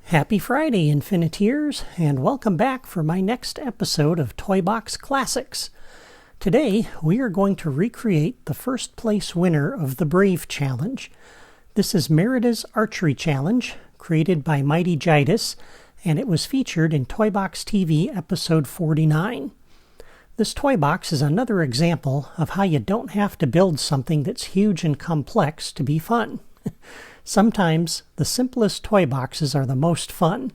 Happy Friday, Infiniteers, and welcome back for my next episode of Toy Box Classics. Today, we are going to recreate the first place winner of the Brave Challenge. This is Merida's Archery Challenge, created by MightyGitis, and it was featured in Toy Box TV episode 49. This toy box is another example of how you don't have to build something that's huge and complex to be fun. Sometimes the simplest toy boxes are the most fun.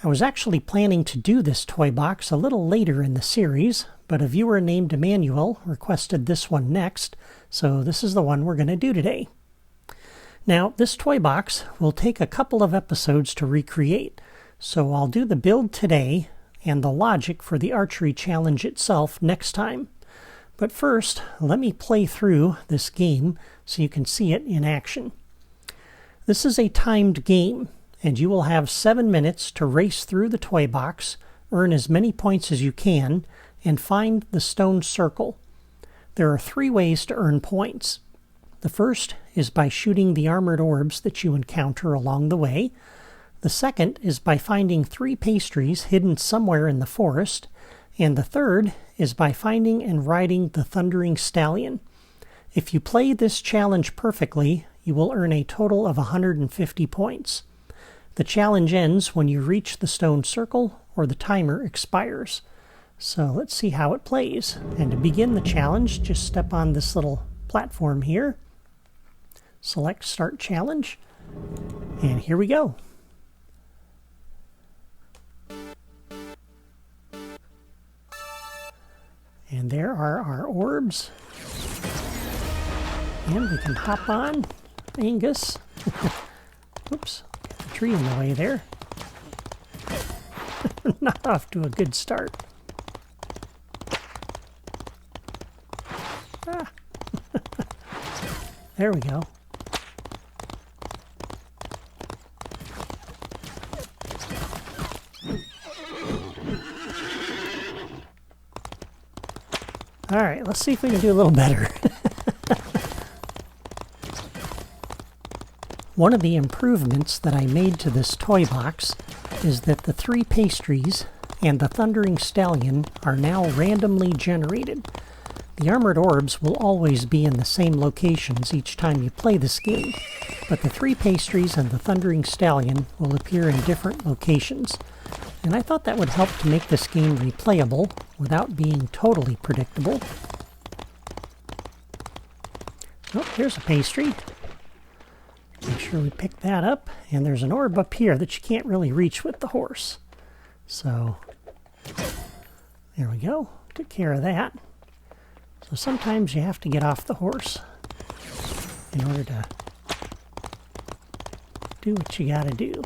I was actually planning to do this toy box a little later in the series, but a viewer named Emmanuel requested this one next, so this is the one we're going to do today. Now, this toy box will take a couple of episodes to recreate, so I'll do the build today and the logic for the archery challenge itself next time. But first, let me play through this game so you can see it in action. This is a timed game, and you will have 7 minutes to race through the toy box, earn as many points as you can, and find the stone circle. There are 3 ways to earn points. The first is by shooting the armored orbs that you encounter along the way. The second is by finding 3 pastries hidden somewhere in the forest. And the third is by finding and riding the Thundering Stallion. If you play this challenge perfectly, you will earn a total of 150 points. The challenge ends when you reach the stone circle or the timer expires. So let's see how it plays. And to begin the challenge, just step on this little platform here. Select Start Challenge. And here we go. And there are our orbs. And we can hop on Angus. Oops, got the tree in the way there. Not off to a good start. Ah. There we go. All right, let's see if we can do a little better. One of the improvements that I made to this toy box is that the 3 pastries and the Thundering Stallion are now randomly generated. The armored orbs will always be in the same locations each time you play this game, but the 3 pastries and the Thundering Stallion will appear in different locations. And I thought that would help to make this game replayable without being totally predictable. Oh, there's a pastry. Make sure we pick that up. And there's an orb up here that you can't really reach with the horse. So, there we go. Took care of that. So sometimes you have to get off the horse in order to do what you gotta do.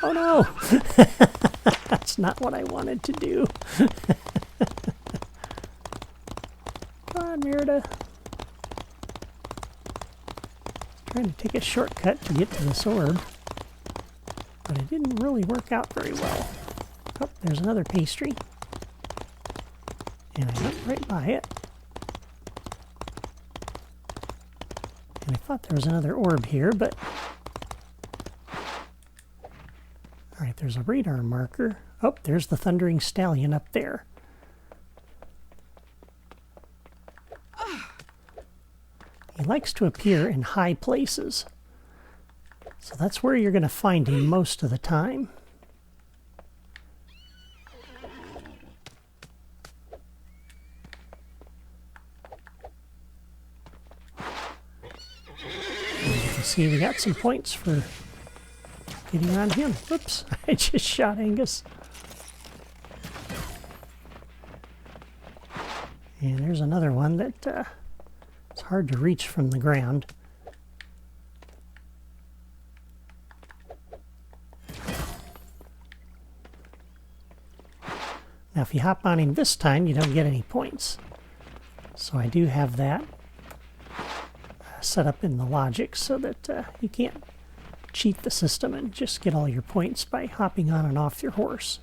Oh no! That's not what I wanted to do. Come on, Merida. Trying to take a shortcut to get to this orb, but it didn't really work out very well. Oh, there's another pastry. And I went right by it. And I thought there was another orb here, but alright, there's a radar marker. Oh, there's the Thundering Stallion up there. He likes to appear in high places. So that's where you're going to find him most of the time. As you can see, we got some points for getting on him. Oops, I just shot Angus. And there's another one that it's hard to reach from the ground. Now if you hop on him this time, you don't get any points. So I do have that set up in the logic so that you can't cheat the system and just get all your points by hopping on and off your horse.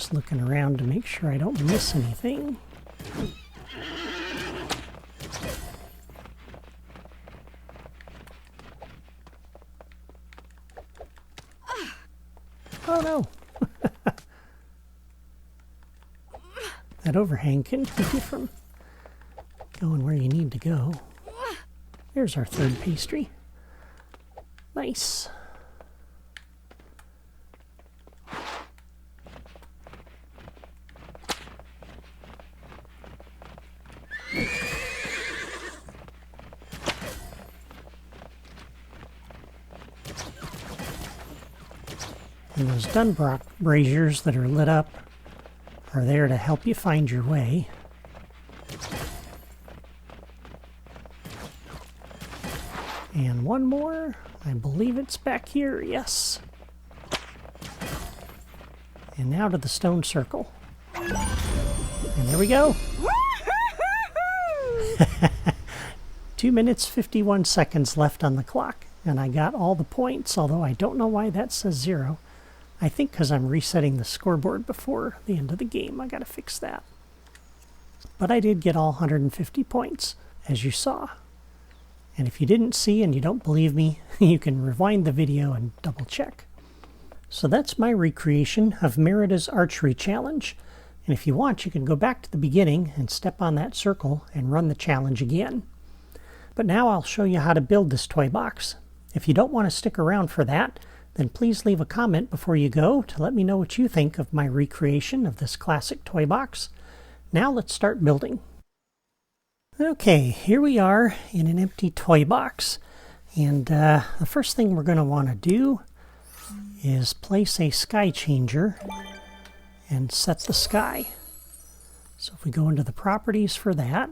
Just Just looking around to make sure I don't miss anything. Oh no! That overhang can keep you from going where you need to go. There's our third pastry. Nice. And those Dunbrock braziers that are lit up are there to help you find your way. And one more. I believe it's back here, yes. And now to the stone circle. And there we go. 2 minutes, 51 seconds left on the clock. And I got all the points, although I don't know why that says 0. I think because I'm resetting the scoreboard before the end of the game. I gotta fix that. But I did get all 150 points, as you saw. And if you didn't see and you don't believe me, you can rewind the video and double check. So that's my recreation of Merida's Archery Challenge. And if you want, you can go back to the beginning and step on that circle and run the challenge again. But now I'll show you how to build this toy box. If you don't want to stick around for that, then please leave a comment before you go to let me know what you think of my recreation of this classic toy box. Now let's start building. Okay, here we are in an empty toy box. And the first thing we're going to want to do is place a sky changer and set the sky. So if we go into the properties for that,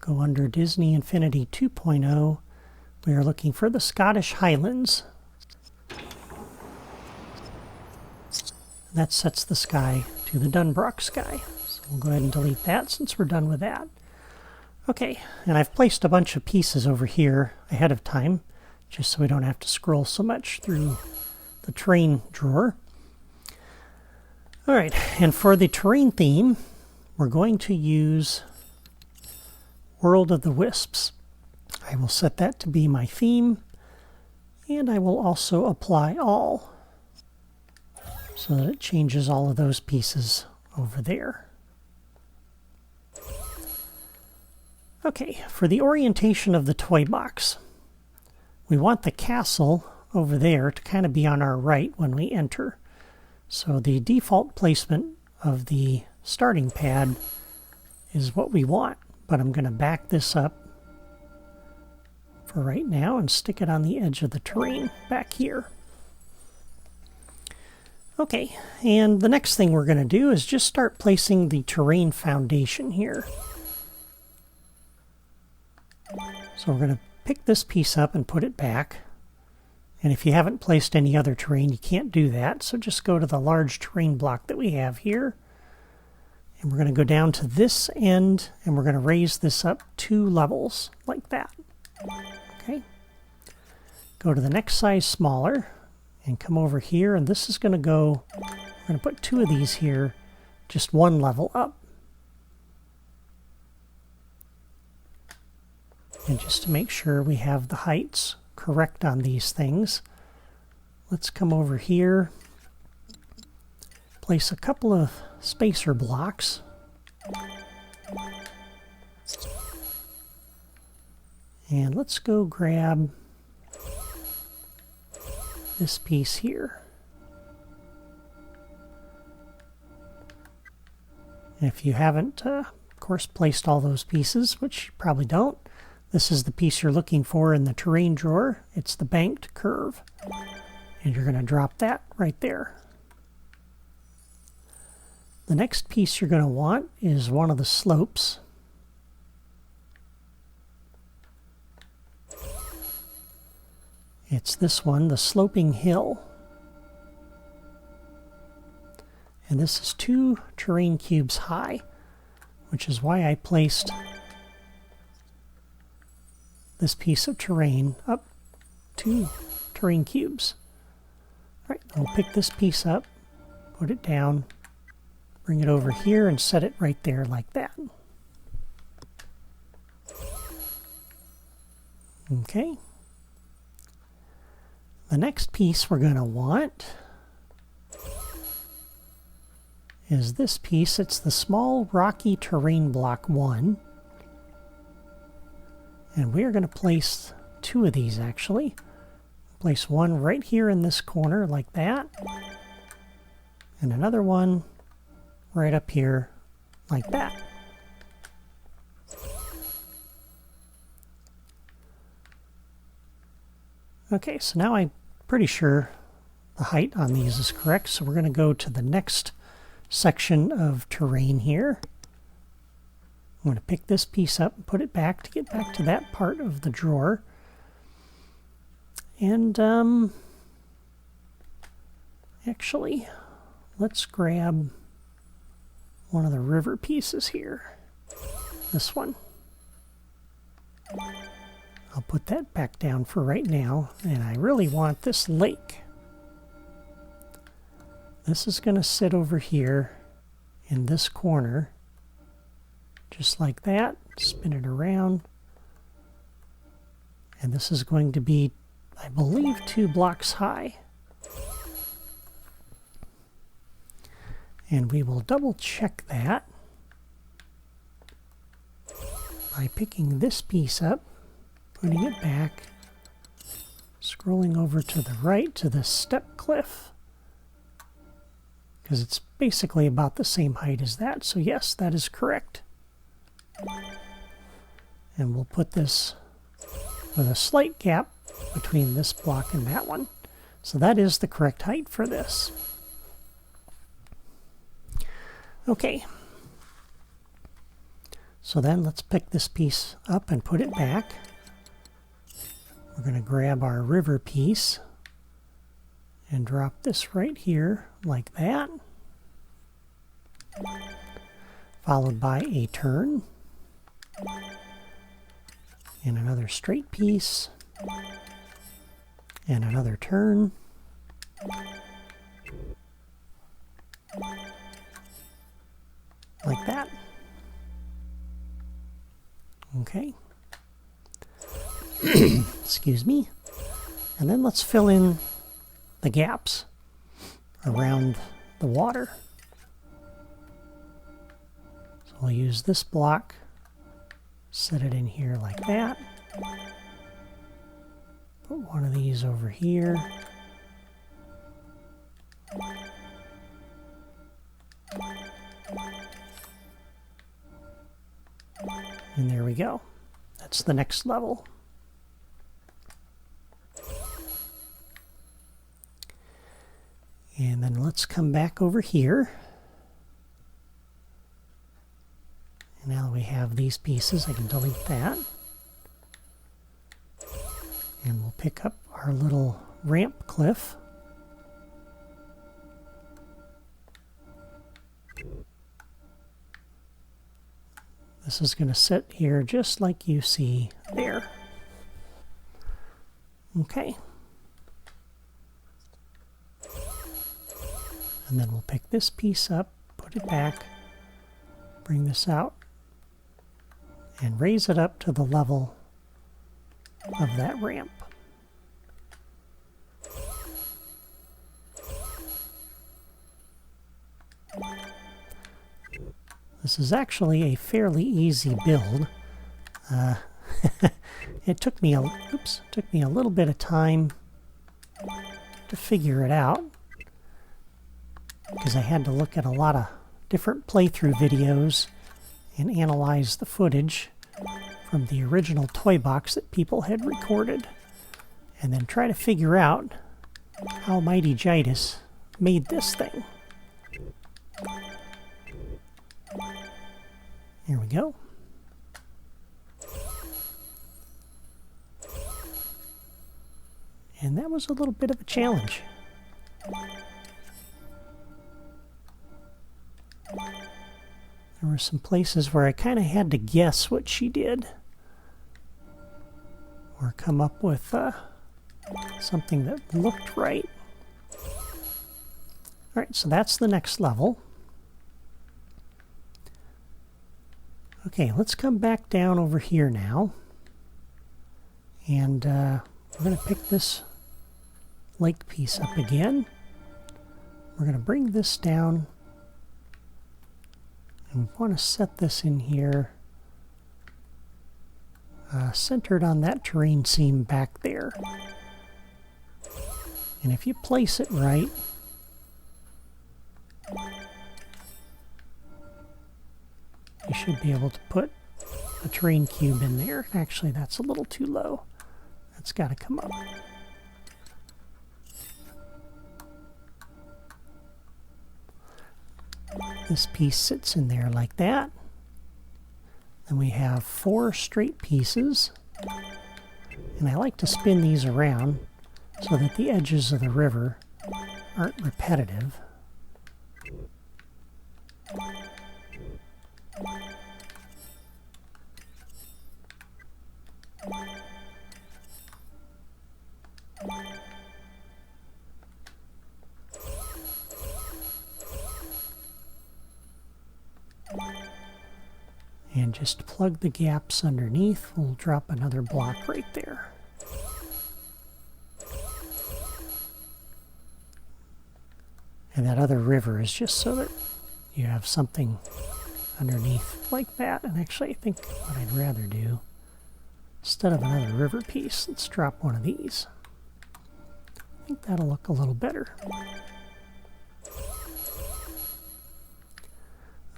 go under Disney Infinity 2.0, we are looking for the Scottish Highlands. That sets the sky to the Dunbrock sky. So we'll go ahead and delete that since we're done with that. Okay, and I've placed a bunch of pieces over here ahead of time, just so we don't have to scroll so much through the terrain drawer. Alright, and for the terrain theme, we're going to use World of the Wisps. I will set that to be my theme, and I will also apply all, so that it changes all of those pieces over there. Okay, for the orientation of the toy box, we want the castle over there to kind of be on our right when we enter. So the default placement of the starting pad is what we want, but I'm going to back this up for right now and stick it on the edge of the terrain back here. Okay, and the next thing we're going to do is just start placing the terrain foundation here. So we're going to pick this piece up and put it back. And if you haven't placed any other terrain, you can't do that. So just go to the large terrain block that we have here. And we're going to go down to this end, and we're going to raise this up 2 levels, like that. Okay. Go to the next size smaller, and come over here, and this is going to go, we're going to put 2 of these here, just 1 level up. And just to make sure we have the heights correct on these things, let's come over here, place a couple of spacer blocks, and let's go grab this piece here. And if you haven't, of course, placed all those pieces, which you probably don't, this is the piece you're looking for in the terrain drawer. It's the banked curve. And you're going to drop that right there. The next piece you're going to want is one of the slopes. It's this one, the sloping hill. And this is 2 terrain cubes high, which is why I placed this piece of terrain up 2 terrain cubes. All right, I'll pick this piece up, put it down, bring it over here, and set it right there like that. Okay. The next piece we're going to want is this piece. It's the small rocky terrain block 1. And we are going to place 2 of these actually. Place one right here in this corner like that. And another one right up here like that. Okay, so now I'm pretty sure the height on these is correct, so we're going to go to the next section of terrain here. I'm going to pick this piece up and put it back to get back to that part of the drawer. And actually, let's grab one of the river pieces here. This one. I'll put that back down for right now, and I really want this lake. This is going to sit over here in this corner, just like that. Spin it around. And this is going to be, I believe, 2 blocks high. And we will double check that by picking this piece up, putting it back, scrolling over to the right to the step cliff, because it's basically about the same height as that. So yes, that is correct. And we'll put this with a slight gap between this block and that one. So that is the correct height for this. Okay. So then let's pick this piece up and put it back. We're going to grab our river piece and drop this right here like that, followed by a turn and another straight piece and another turn, like that. Okay. Excuse me. And then let's fill in the gaps around the water. So we'll use this block, set it in here like that. Put one of these over here. And there we go. That's the next level. And then let's come back over here. And now we have these pieces. I can delete that. And we'll pick up our little ramp cliff. This is going to sit here just like you see there. Okay. And then we'll pick this piece up, put it back, bring this out, and raise it up to the level of that ramp. This is actually a fairly easy build. It took me a little bit of time to figure it out, because I had to look at a lot of different playthrough videos and analyze the footage from the original toy box that people had recorded, and then try to figure out how MightyGitis made this thing. Here we go. And that was a little bit of a challenge. There were some places where I kind of had to guess what she did, or come up with something that looked right. right, so that's the next level. Okay, let's come back down over here now. And we're going to pick this lake piece up again. We're going to bring this down. And we want to set this in here, centered on that terrain seam back there. And if you place it right, you should be able to put a terrain cube in there. Actually, that's a little too low. That's got to come up. This piece sits in there like that. Then we have 4 straight pieces. And I like to spin these around so that the edges of the river aren't repetitive. And just plug the gaps underneath. We'll drop another block right there. And that other river is just so that you have something underneath like that. And actually, I think what I'd rather do, instead of another river piece, let's drop one of these. I think that'll look a little better.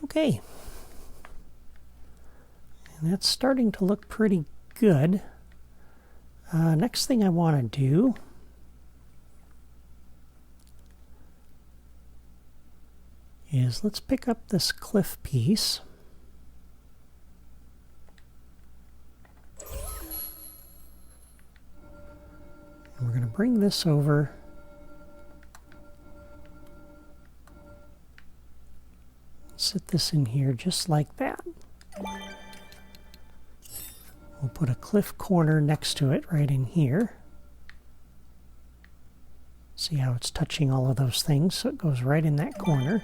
Okay. And that's starting to look pretty good. Next thing I want to do is let's pick up this cliff piece. And we're going to bring this over. Sit this in here just like that. We'll put a cliff corner next to it right in here. See how it's touching all of those things, so it goes right in that corner.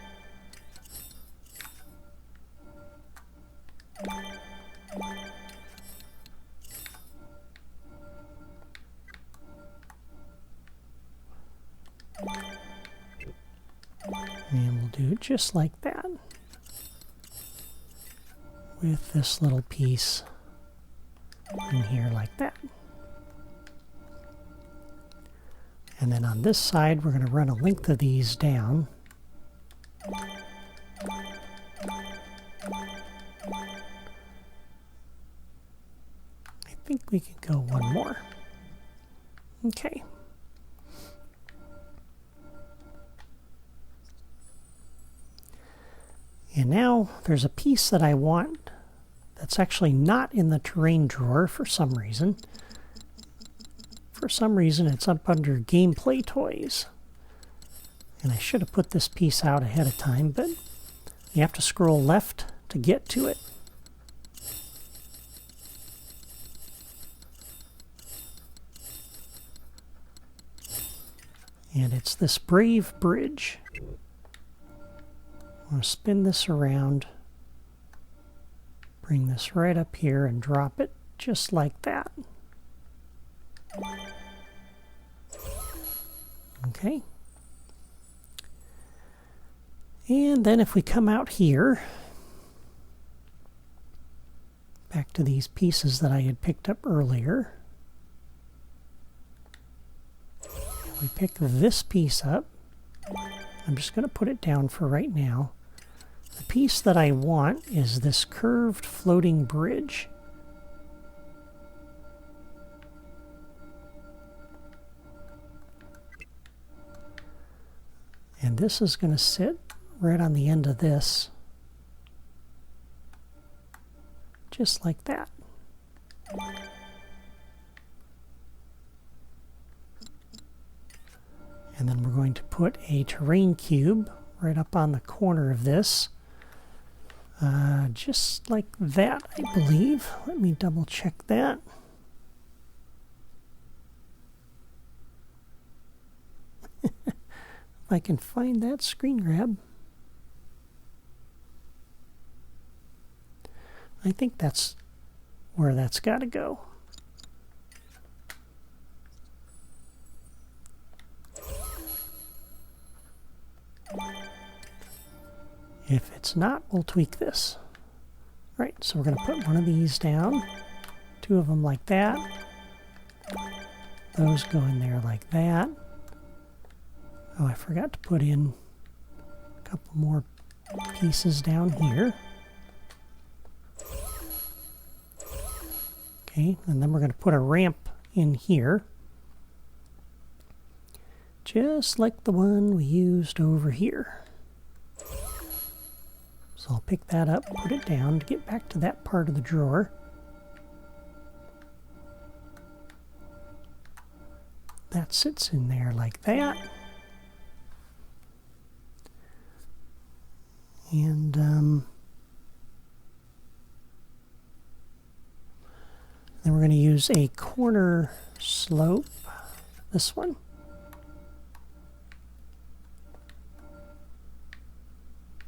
And we'll do it just like that with this little piece in here like that. And then on this side, we're going to run a length of these down. I think we can go one more. Okay. And now there's a piece that I want that's actually not in the terrain drawer for some reason. For some reason, it's up under gameplay toys. And I should have put this piece out ahead of time, but you have to scroll left to get to it. And it's this Brave Bridge. I'm going to spin this around, bring this right up here and drop it just like that. Okay. And then if we come out here, back to these pieces that I had picked up earlier, we pick this piece up. I'm just going to put it down for right now. The piece that I want is this curved floating bridge. And this is going to sit right on the end of this, just like that. And then we're going to put a terrain cube right up on the corner of this, just like that, I believe. Let me double check that. If I can find that screen grab. I think that's where that's got to go. If it's not, we'll tweak this. All right, so we're going to put one of these down, two of them like that. Those go in there like that. Oh, I forgot to put in a couple more pieces down here. Okay, and then we're going to put a ramp in here, just like the one we used over here. So I'll pick that up, put it down to get back to that part of the drawer. That sits in there like that. And then we're going to use a corner slope, this one.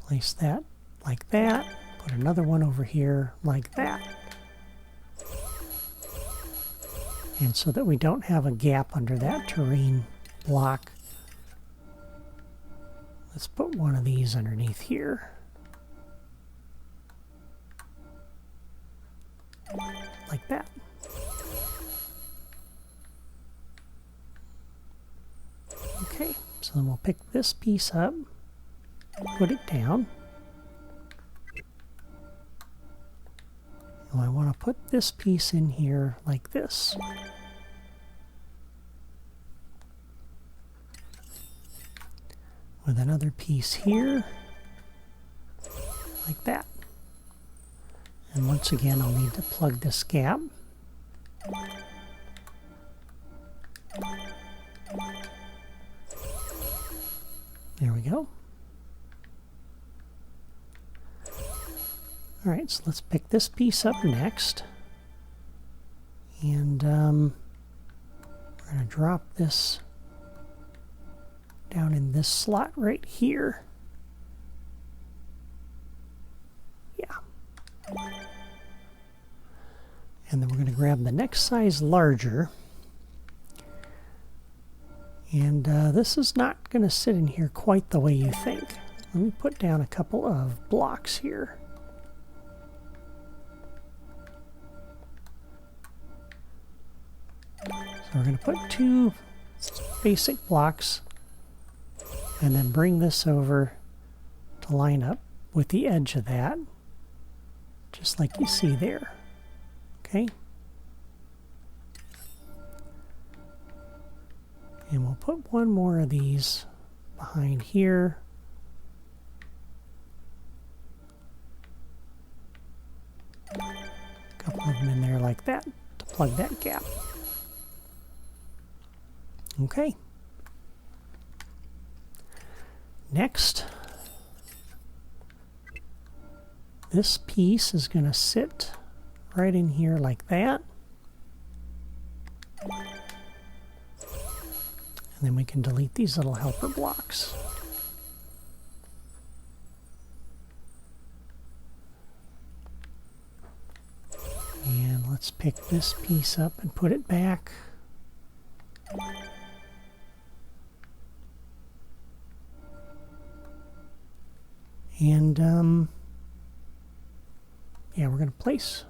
Place that like that. Put another one over here like that. And so that we don't have a gap under that terrain block, let's put one of these underneath here. Like that. Okay, so then we'll pick this piece up, put it down. And I want to put this piece in here like this. With another piece here, like that. And once again, I'll need to plug this gap. There we go. All right, so let's pick this piece up next. And we're going to drop this down in this slot right here. Yeah. And then we're going to grab the next size larger. And this is not going to sit in here quite the way you think. Let me put down a couple of blocks here. So we're going to put two basic blocks and then bring this over to line up with the edge of that, just like you see there. Okay? And we'll put one more of these behind here. A couple of them in there like that to plug that gap. Okay. Next, this piece is going to sit right in here like that. And then we can delete these little helper blocks. And let's pick this piece up and put it back. And yeah, we're going to place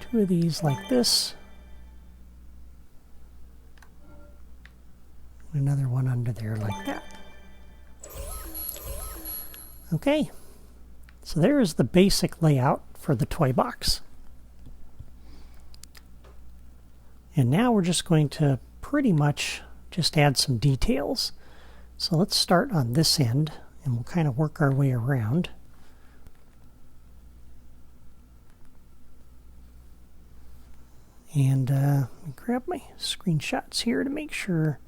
two of these like this. Another one under there like that. Okay, so there is the basic layout for the toy box. And now we're just going to pretty much just add some details. So let's start on this end and we'll kind of work our way around. And let me grab my screenshots here to make sure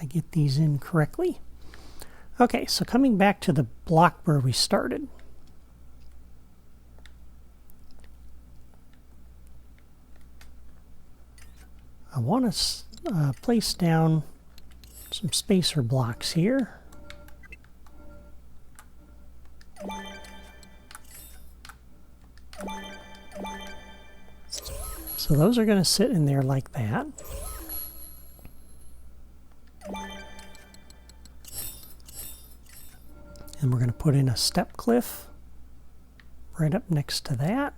I get these in correctly. Okay, so coming back to the block where we started. I want to place down some spacer blocks here. So those are going to sit in there like that. And we're going to put in a step cliff right up next to that.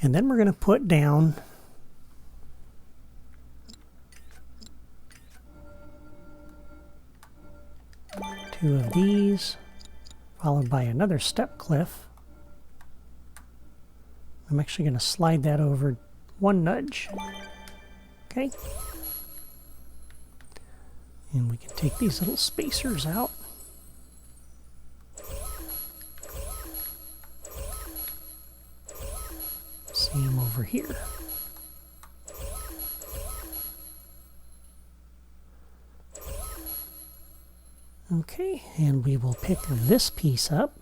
And then we're going to put down two of these, followed by another step cliff. I'm actually going to slide that over one nudge. Okay. And we can take these little spacers out. Same over here. Okay, and we will pick this piece up.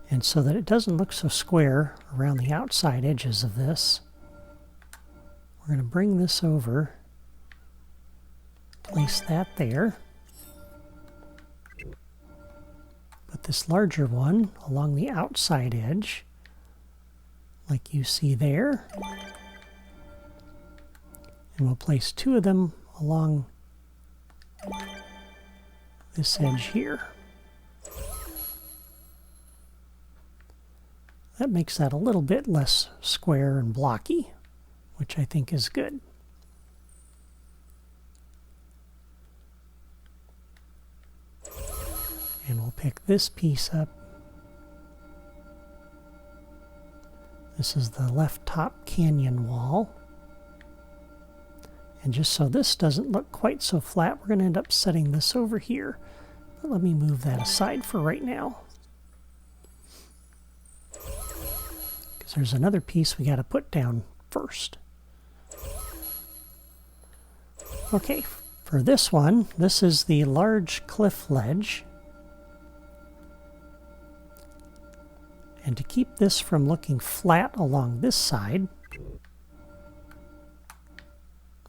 And so that it doesn't look so square around the outside edges of this, we're going to bring this over, place that there, put this larger one along the outside edge, like you see there, and we'll place two of them along this edge here. That makes that a little bit less square and blocky, which I think is good. And we'll pick this piece up. This is the left top canyon wall. And just so this doesn't look quite so flat, we're going to end up setting this over here. But let me move that aside for right now. Because there's another piece we got to put down first. Okay, for this one, this is the large cliff ledge. And to keep this from looking flat along this side,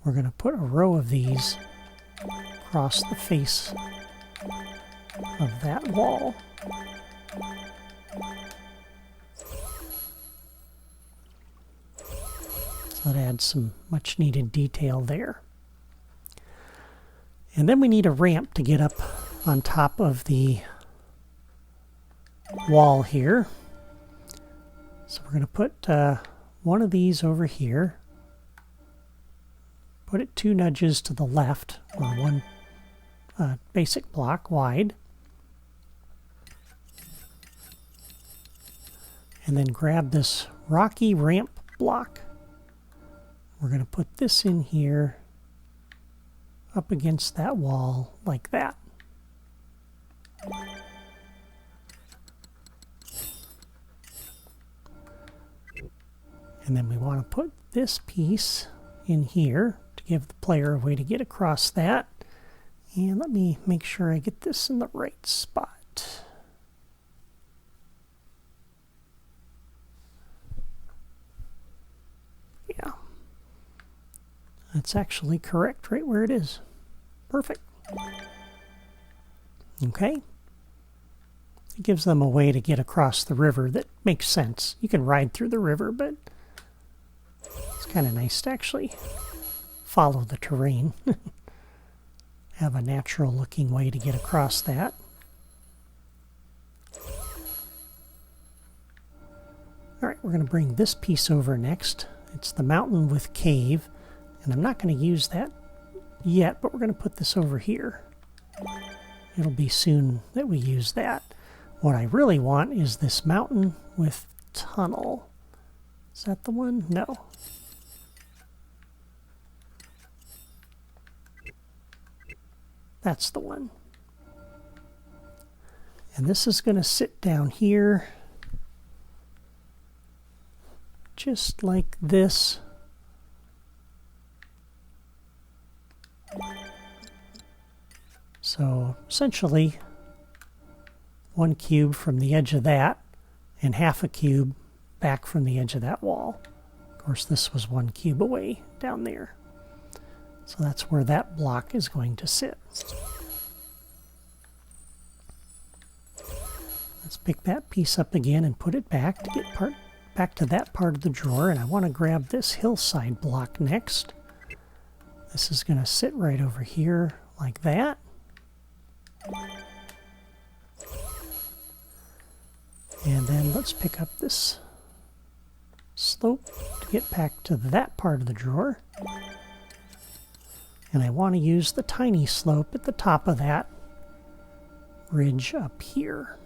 we're going to put a row of these across the face of that wall. So that adds some much needed detail there. And then we need a ramp to get up on top of the wall here. So we're going to put one of these over here. Put it 2 nudges to the left, or one basic block wide. And then grab this rocky ramp block. We're going to put this in here up against that wall like that. And then we want to put this piece in here to give the player a way to get across that. And let me make sure I get this in the right spot. Yeah. That's actually correct right where it is. Perfect. Okay. It gives them a way to get across the river that makes sense. You can ride through the river, but it's kind of nice to actually follow the terrain. Have a natural looking way to get across that. Alright, we're going to bring this piece over next. It's the mountain with cave. And I'm not going to use that yet, but we're going to put this over here. It'll be soon that we use that. What I really want is this mountain with tunnel. Is that the one? No. That's the one. And this is going to sit down here, just like this. So essentially 1 cube from the edge of that and half a cube back from the edge of that wall. Of course, this was 1 cube away down there. So that's where that block is going to sit. Let's pick that piece up again and put it back to get back to that part of the drawer. And I want to grab this hillside block next. This is going to sit right over here like that. And then let's pick up this slope to get back to that part of the drawer. And I want to use the tiny slope at the top of that ridge up here.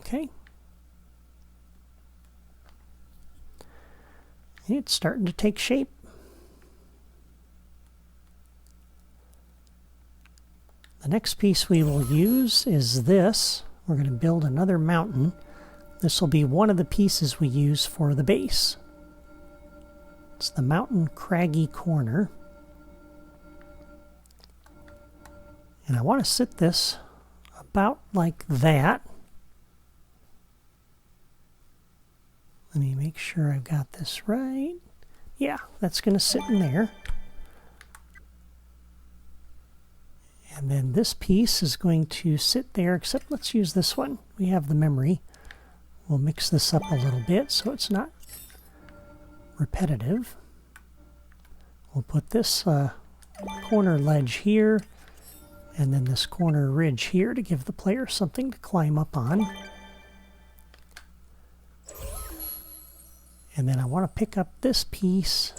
Okay. It's starting to take shape. The next piece we will use is this. We're going to build another mountain. This will be one of the pieces we use for the base. It's the mountain craggy corner. And I want to sit this about like that. Let me make sure I've got this right. Yeah, that's going to sit in there. And then this piece is going to sit there, except let's use this one. We have the memory. We'll mix this up a little bit so it's not repetitive. We'll put this corner ledge here, and then this corner ridge here to give the player something to climb up on. And then I want to pick up this piece,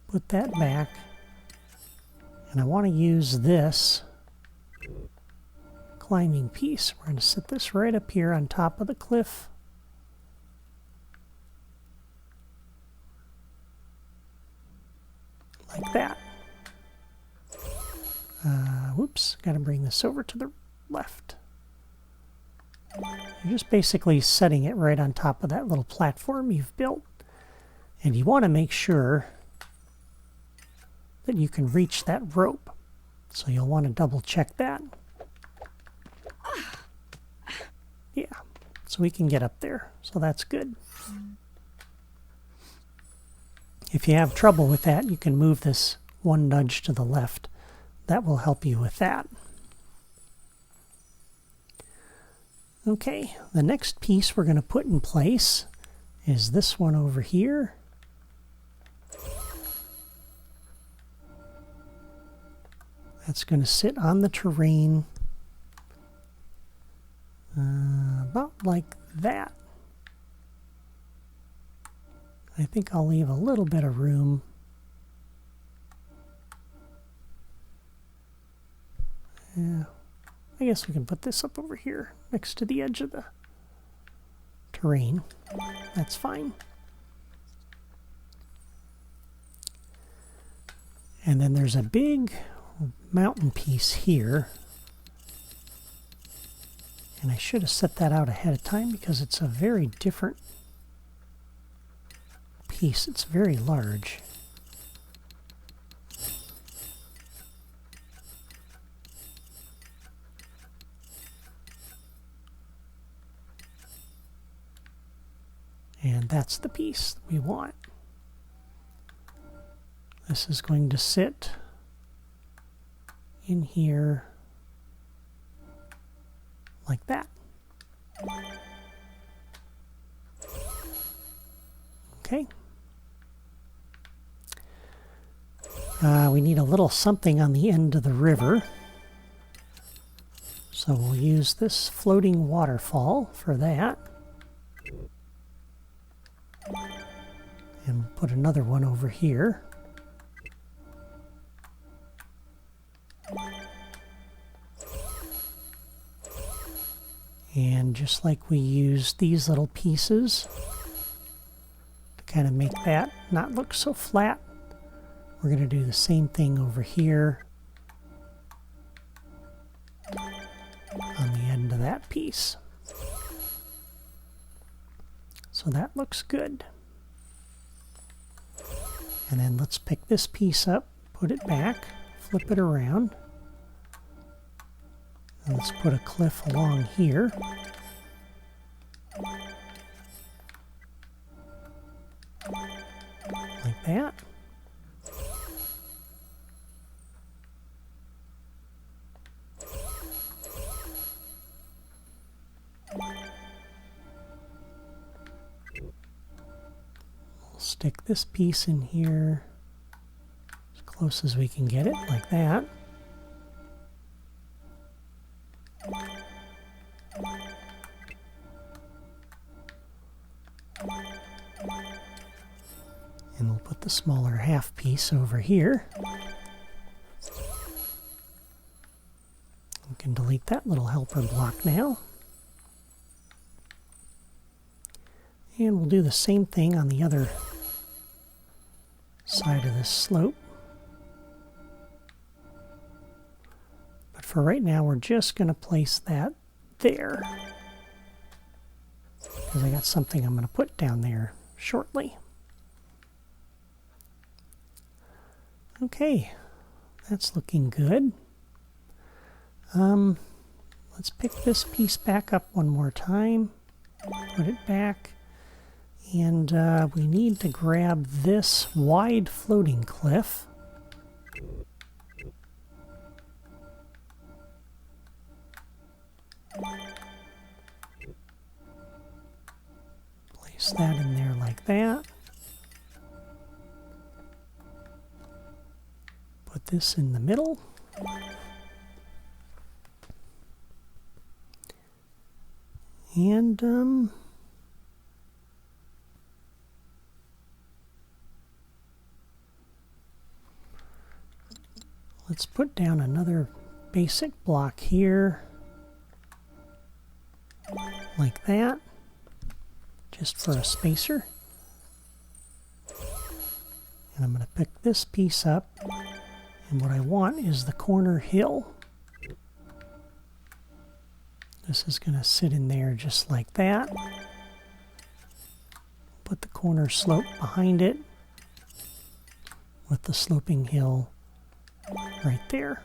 put that back, and I want to use this climbing piece. We're going to sit this right up here on top of the cliff. Like that. Whoops, got to bring this over to the left. You're just basically setting it right on top of that little platform you've built. And you want to make sure that you can reach that rope. So you'll want to double check that. Yeah, so we can get up there. So that's good. If you have trouble with that, you can move this one nudge to the left. That will help you with that. Okay, the next piece we're going to put in place is this one over here. That's going to sit on the terrain about like that. I think I'll leave a little bit of room. Yeah, I guess we can put this up over here next to the edge of the terrain. That's fine. And then there's a big mountain piece here. And I should have set that out ahead of time because it's a very different piece. It's very large. And that's the piece we want. This is going to sit in here like that. Okay. We need a little something on the end of the river. So we'll use this floating waterfall for that. And put another one over here. And just like we used these little pieces to kind of make that not look so flat, we're going to do the same thing over here on the end of that piece. So that looks good. And then let's pick this piece up, put it back, flip it around. And let's put a cliff along here. Like that. We'll stick this piece in here as close as we can get it, like that. And we'll put the smaller half piece over here. We can delete that little helper block now. And we'll do the same thing on the other side of this slope. But for right now, we're just going to place that there, because I got something I'm going to put down there shortly. Okay, that's looking good. Let's pick this piece back up one more time, put it back, and we need to grab this wide floating cliff. Place that in there like that. Put this in the middle. And let's put down another basic block here, like that, just for a spacer. And I'm going to pick this piece up, and what I want is the corner hill. This is going to sit in there just like that. Put the corner slope behind it with the sloping hill right there.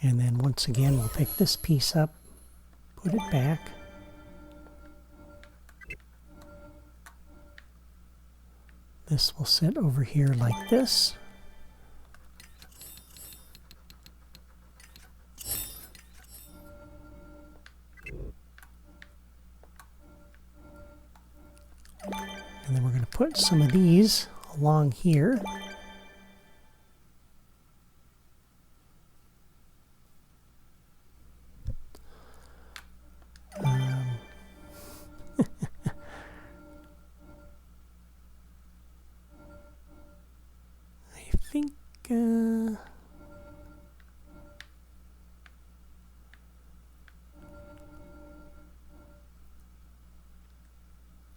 And then once again, we'll pick this piece up, put it back. This will sit over here like this. And then we're going to put some of these along here.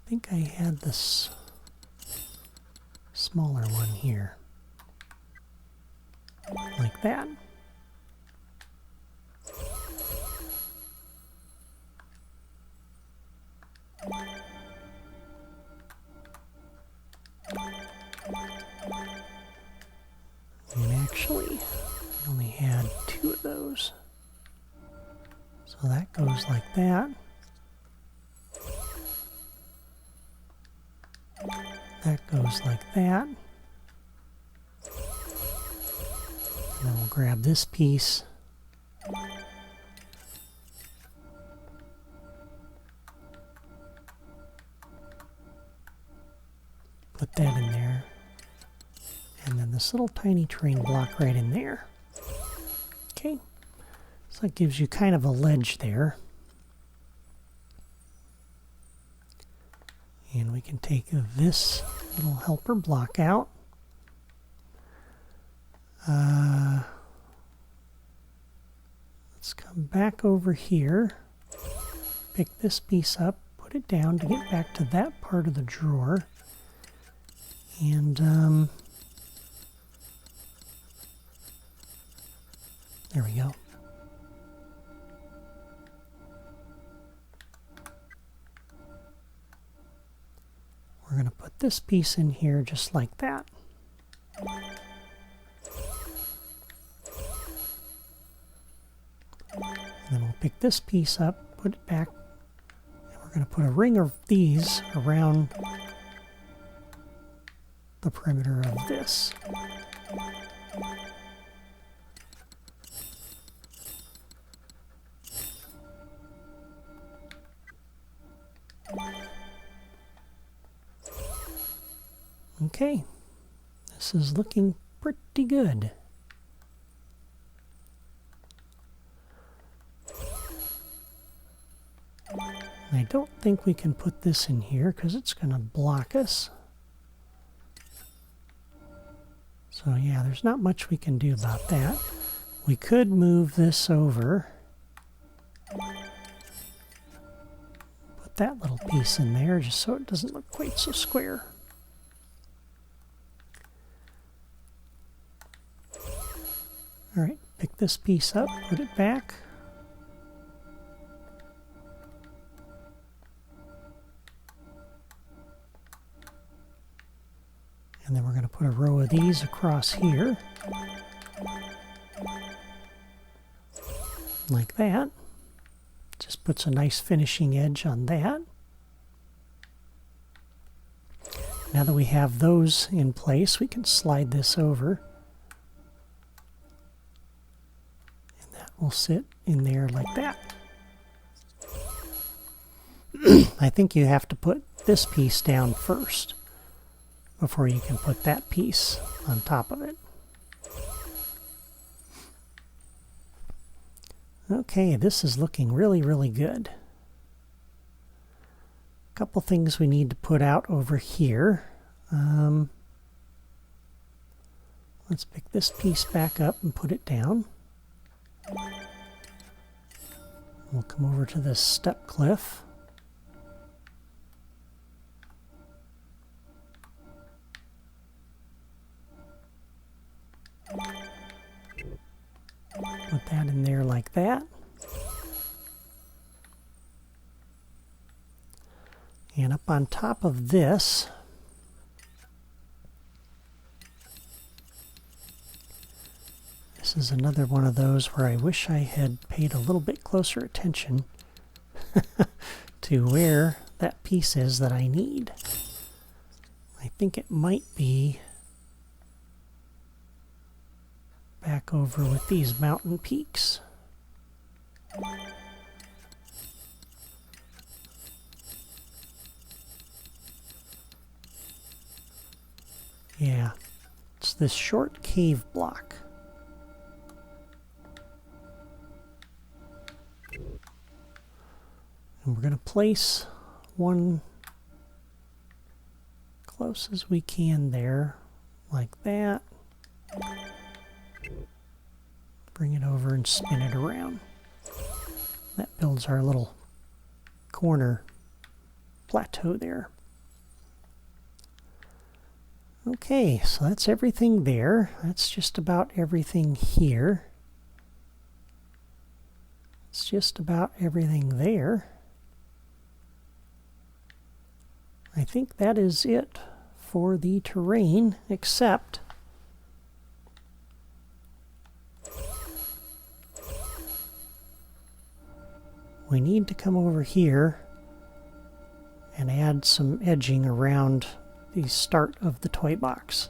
I think I had this smaller one here, like that. And actually, I only had 2 of those. So that goes like that. That goes like that. And then we'll grab this piece. Put that in there. And then this little tiny terrain block right in there. Okay. So that gives you kind of a ledge there. And we can take this little helper block out. Let's come back over here, pick this piece up, put it down to get back to that part of the drawer. And there we go. We're going to put this piece in here just like that. And then we'll pick this piece up, put it back, and we're going to put a ring of these around the perimeter of this. Okay, this is looking pretty good. I don't think we can put this in here because it's going to block us. So yeah, there's not much we can do about that. We could move this over. Put that little piece in there just so it doesn't look quite so square. All right, pick this piece up, put it back. And then we're going to put a row of these across here. Like that. Just puts a nice finishing edge on that. Now that we have those in place, we can slide this over. And that will sit in there like that. I think you have to put this piece down first before you can put that piece on top of it. Okay, this is looking really, really good. A couple things we need to put out over here. Let's pick this piece back up and put it down. We'll come over to this step cliff. Put that in there like that. And up on top of this, this is another one of those where I wish I had paid a little bit closer attention to where that piece is that I need. I think it might be back over with these mountain peaks. Yeah, it's this short cave block. And we're going to place one close as we can there, like that. Bring it over and spin it around. That builds our little corner plateau there. Okay, so that's everything there. That's just about everything here. It's just about everything there. I think that is it for the terrain, except we need to come over here and add some edging around the start of the toy box.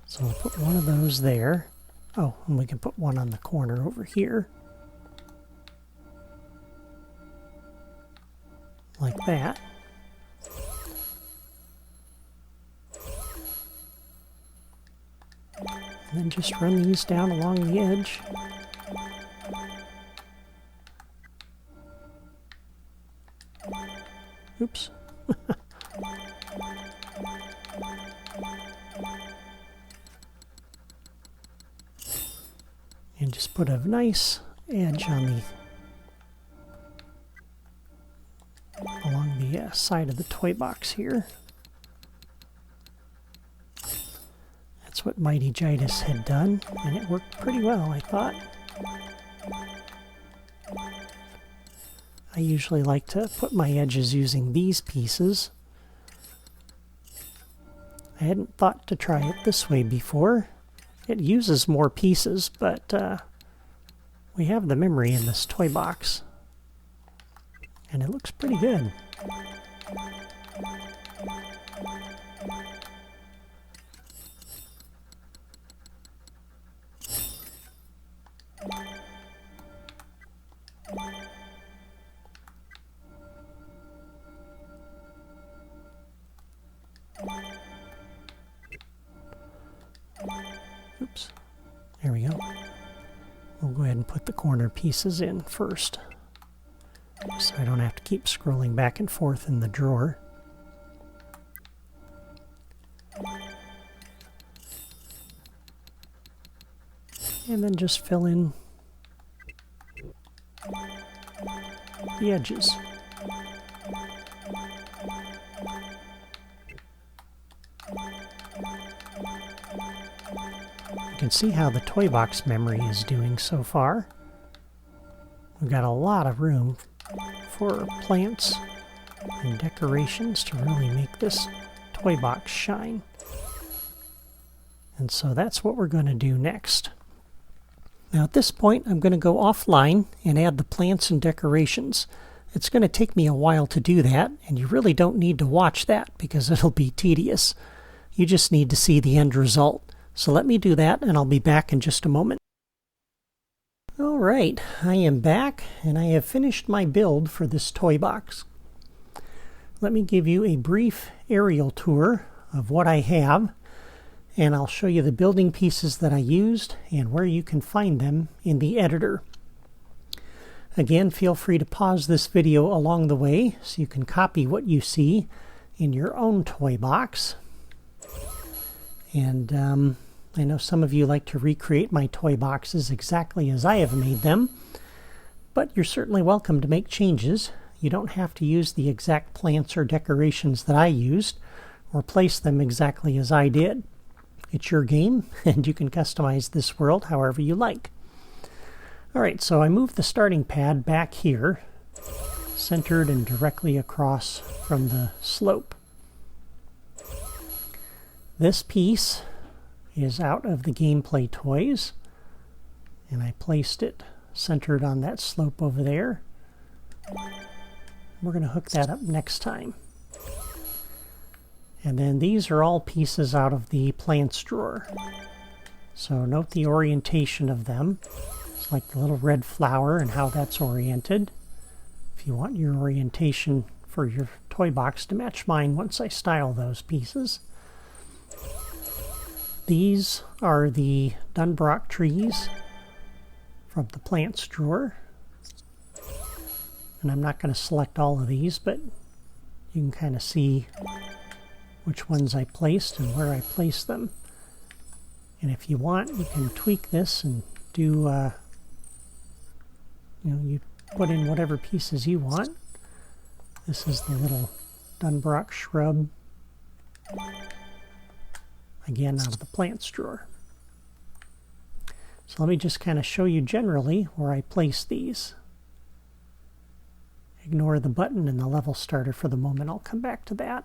So we'll put one of those there. Oh, and we can put one on the corner over here. Like that. And then just run these down along the edge. Oops. And just put a nice edge on the along the side of the toy box here. That's That's what MightyGitis had done, and it worked pretty well, I thought. I usually like to put my edges using these pieces. I hadn't thought to try it this way before. It uses more pieces, but we have the memory in this toy box, and it looks pretty good. Oops, there we go. We'll go ahead and put the corner pieces in first, so I don't have to keep scrolling back and forth in the drawer. And then just fill in the edges. You can see how the toy box memory is doing so far. We've got a lot of room for plants and decorations to really make this toy box shine. And so that's what we're going to do next. Now at this point I'm going to go offline and add the plants and decorations. It's going to take me a while to do that, and you really don't need to watch that because it'll be tedious. You just need to see the end result. So let me do that, and I'll be back in just a moment. Alright, I am back, and I have finished my build for this toy box. Let me give you a brief aerial tour of what I have, and I'll show you the building pieces that I used and where you can find them in the editor. Again, feel free to pause this video along the way so you can copy what you see in your own toy box. And I know some of you like to recreate my toy boxes exactly as I have made them, but you're certainly welcome to make changes. You don't have to use the exact plants or decorations that I used, or place them exactly as I did. It's your game, and you can customize this world however you like. Alright, so I moved the starting pad back here, centered and directly across from the slope. This piece is out of the gameplay toys, and I placed it centered on that slope over there. We're going to hook that up next time. And then these are all pieces out of the plants drawer. So note the orientation of them. It's like the little red flower and how that's oriented. If you want your orientation for your toy box to match mine once I style those pieces. These are the Dunbrock trees from the plants drawer. And I'm not going to select all of these, but you can kind of see which ones I placed and where I placed them. And if you want, you can tweak this and do, you put in whatever pieces you want. This is the little Dunbrock shrub. Again, out of the plants drawer. So let me just kind of show you generally where I place these. Ignore the button and the level starter for the moment. I'll come back to that.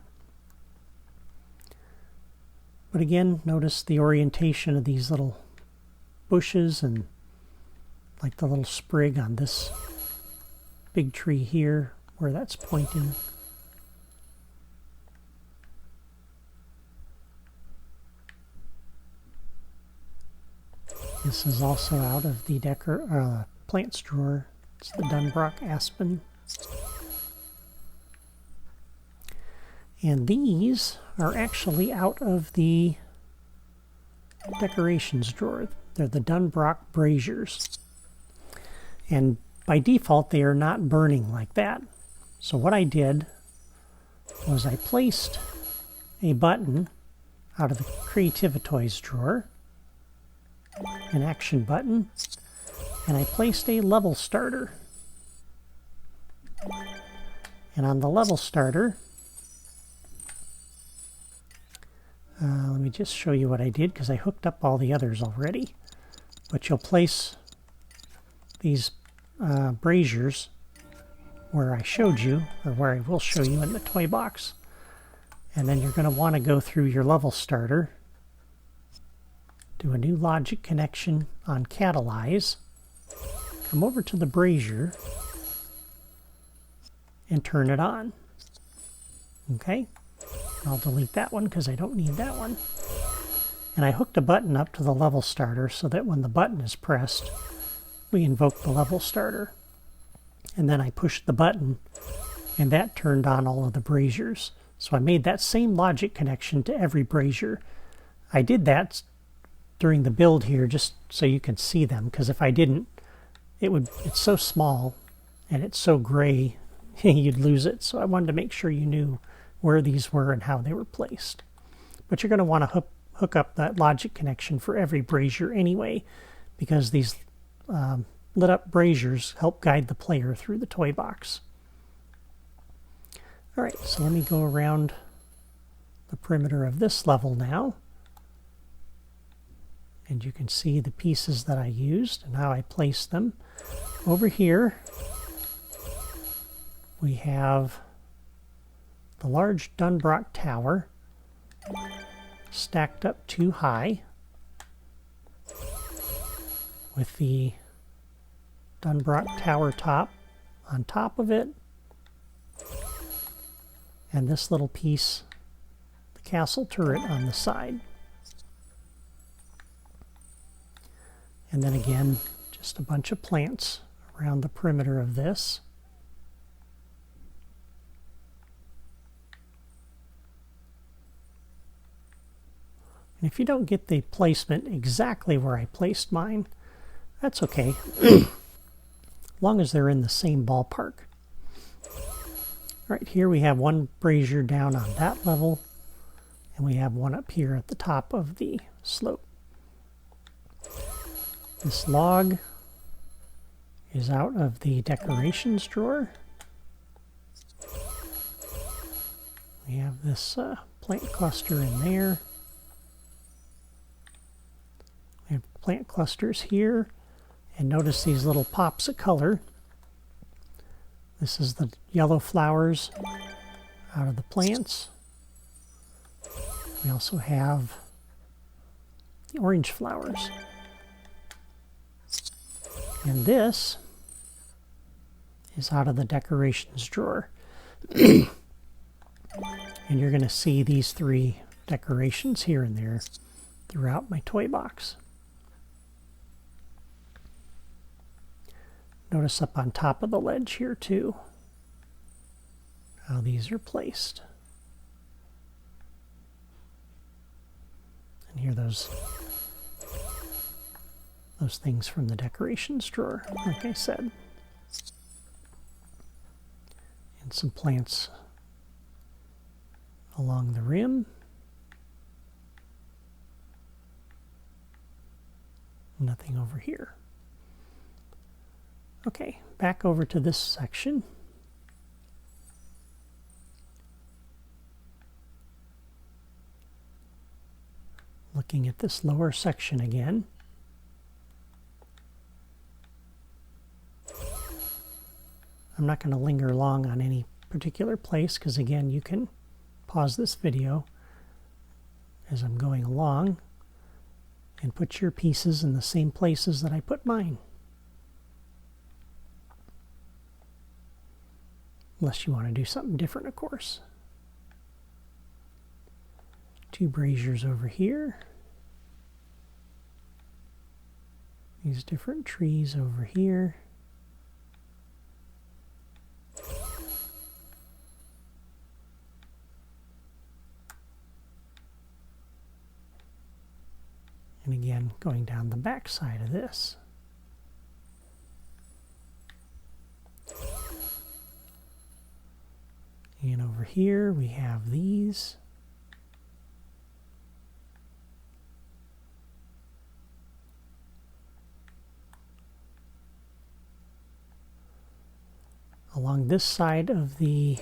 But again, notice the orientation of these little bushes and like the little sprig on this big tree here, where that's pointing. This is also out of the plants drawer. It's the Dunbrock aspen. And these are actually out of the decorations drawer. They're the Dunbrock braziers. And by default, they are not burning like that. So what I did was I placed a button out of the Creativitoys drawer, an action button, and I placed a level starter. And on the level starter, Let me just show you what I did because I hooked up all the others already. But you'll place these braziers where I showed you, or where I will show you in the toy box. And then you're going to want to go through your level starter, do a new logic connection on catalyze, come over to the brazier, and turn it on. Okay? I'll delete that one because I don't need that one. And I hooked a button up to the level starter so that when the button is pressed, we invoke the level starter. And then I pushed the button, and that turned on all of the braziers. So I made that same logic connection to every brazier. I did that during the build here just so you can see them, because if I didn't, it's so small and it's so gray, you'd lose it. So I wanted to make sure you knew where these were and how they were placed. But you're going to want to hook up that logic connection for every brazier anyway, because these lit up braziers help guide the player through the toy box. Alright, so let me go around the perimeter of this level now. And you can see the pieces that I used and how I placed them. Over here, we have the large Dunbrock Tower stacked up too high with the Dunbrock Tower top on top of it, and this little piece, the castle turret, on the side. And then again, just a bunch of plants around the perimeter of this. And if you don't get the placement exactly where I placed mine, that's okay, as long as they're in the same ballpark. Right here we have one brazier down on that level, and we have one up here at the top of the slope. This log is out of the decorations drawer. We have this plant cluster in there. We have plant clusters here, and notice these little pops of color. This is the yellow flowers out of the plants. We also have the orange flowers. And this is out of the decorations drawer. And you're going to see these three decorations here and there throughout my toy box. Notice up on top of the ledge here too, how these are placed. And here those things from the decorations drawer, like I said. And some plants along the rim. Nothing over here. Okay, back over to this section. Looking at this lower section again. I'm not going to linger long on any particular place because, again, you can pause this video as I'm going along and put your pieces in the same places that I put mine. Unless you want to do something different, of course. Two braziers over here. These different trees over here. And again, going down the back side of this. And over here we have these. Along this side of the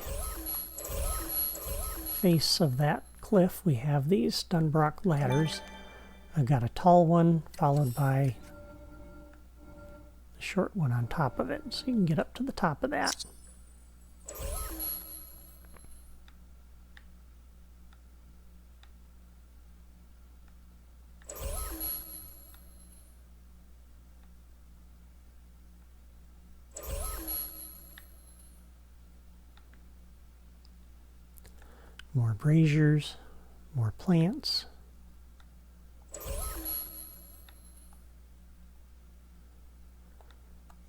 face of that cliff, we have these Dunbrock ladders. I've got a tall one followed by a short one on top of it, so you can get up to the top of that. More braziers, more plants.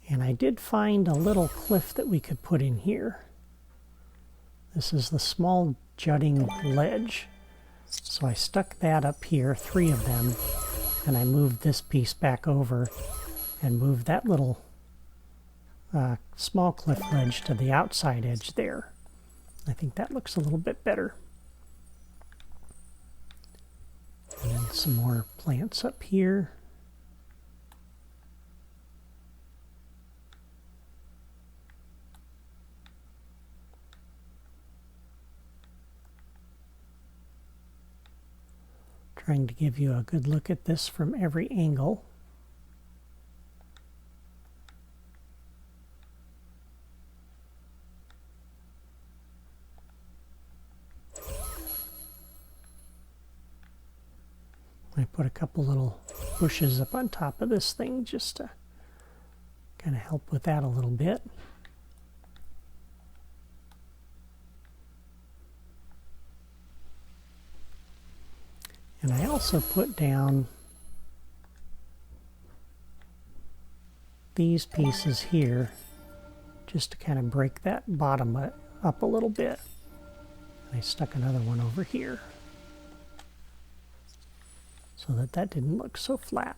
And I did find a little cliff that we could put in here. This is the small jutting ledge. So I stuck that up here, 3 of them, and I moved this piece back over and moved that little small cliff ledge to the outside edge there. I think that looks a little bit better. And then some more plants up here. Trying to give you a good look at this from every angle. I put a couple little bushes up on top of this thing just to kind of help with that a little bit. And I also put down these pieces here just to kind of break that bottom up a little bit. And I stuck another one over here so that that didn't look so flat.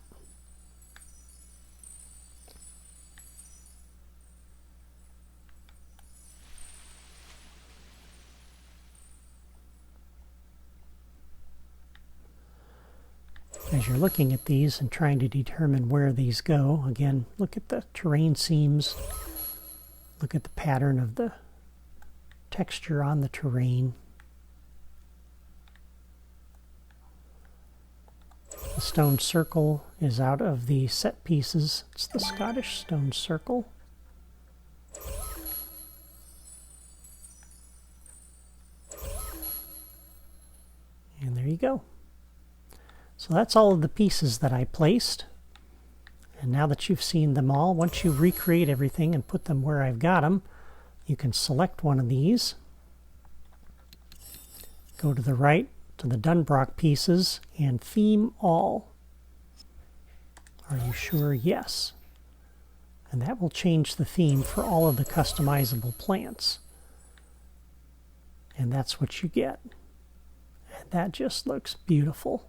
As you're looking at these and trying to determine where these go, again, look at the terrain seams, look at the pattern of the texture on the terrain. The stone circle is out of the set pieces. It's the Scottish stone circle. And there you go. So that's all of the pieces that I placed. And now that you've seen them all, once you recreate everything and put them where I've got them, you can select one of these. Go to the right to the Dunbrock pieces and theme all. Are you sure? Yes. And that will change the theme for all of the customizable plants. And that's what you get. And that just looks beautiful.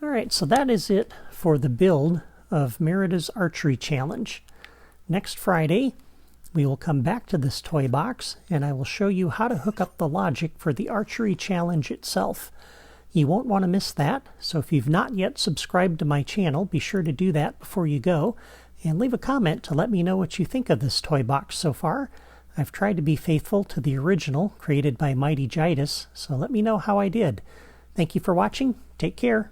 All right, so that is it for the build of Merida's Archery Challenge. Next Friday, we will come back to this toy box, and I will show you how to hook up the logic for the Archery Challenge itself. You won't want to miss that, so if you've not yet subscribed to my channel, be sure to do that before you go, and leave a comment to let me know what you think of this toy box so far. I've tried to be faithful to the original, created by MightyGitis, so let me know how I did. Thank you for watching. Take care.